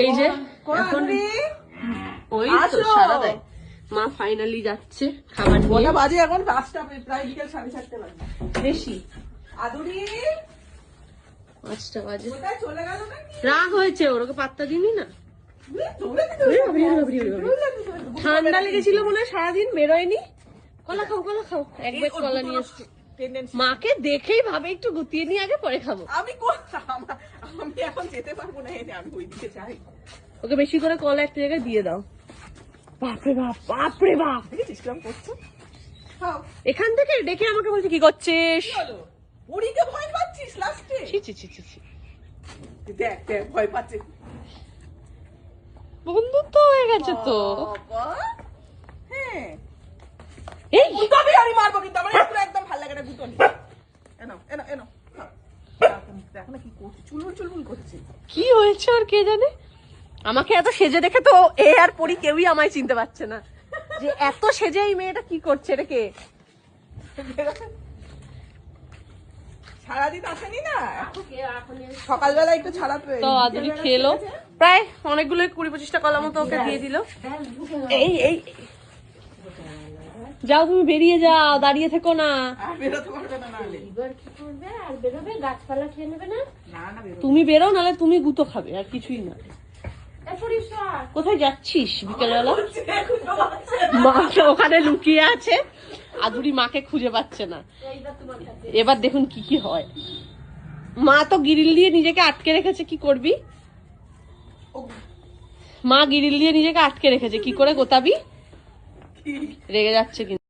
এই যে এখন ওই তো সারা দেয় মা ফাইনালি যাচ্ছে খাবার নিয়ে। বাজে এখন 5টা, প্রায় বিকেল 4:30 বাজে বেশি। আদুরি 5টা বাজে, কোথায় চলে গেল নাকি? রাগ হয়েছে ওর, ওকে পাত্তা দিনি না। ঠান্ডা লেগেছিল মনে হয়, সারাদিন বেরোয়নি। কলা খাও কলা খাও, এক ব্যাগ কলা নিয়ে এসছি। মাকে দেখেই ভাবে একটু গুতিয়ে নিয়ে আগে পরে খাবো। আমি এখন যেতে পারবো না, আমি ওইদিকে যাই। ওকে বেশি করে কলা একটা জায়গায় দিয়ে দাও। বাপরে বাপ, বাপরে বাপ, দেখেছিস কেমন করছো? এখান থেকে ডেকে আমাকে বলছে কি করছিস। বুড়িকে ভয় পাচ্ছিস লাস্টে? ছি ছি ছি ছি ছি। দেখ দেখ ভয় পাচ্ছে। বন্ধুত্ব হয়ে গেছে তো। বাবা, হ্যাঁ এই তবে আমি মারবো, কিন্তু আমার পুরো একদম ভালো লাগে না গুতনি। এনো এনো এনো, দেখো না কি করছে, চুলবুল চুলবুল করছে। কি হয়েছে আর কে জানে। আমাকে এত সেজে দেখে তো এ আর পরি কেউই আমায় চিনতে পারছে না, যে এত সেজে এই মেয়েটা কি করছে। এটা কে? সারাদিন আসেনি না, সকালবেলা একটু ছাড়া পেয়ে তো আদুরি খেলো প্রায় অনেকগুলো 20-25টা কলা মতো ওকে দিয়ে দিল। এই এই যাও, তুমি বেরিয়ে যাও, দাঁড়িয়ে থেকো না। বেরোতে পারবে না নাহলে। আর বেরোবে, গাছপালা খেয়ে নেবে না? তুমি বেরো, নাহলে তুমি গুতো খাবে, আর কিছুই না। কোথায় যাচ্ছিস বিকেলবেলা? মা ওখানে লুকিয়ে আছে, আদুরি মাকে খুঁজে পাচ্ছে না। এবার দেখুন কি কি হয়। মা তো গিরিল দিয়ে নিজেকে আটকে রেখেছে, কি করবি? মা গিরিল দিয়ে নিজেকে আটকে রেখেছে, কি করে গোতাবি? রেগে যাচ্ছে কিন্তু।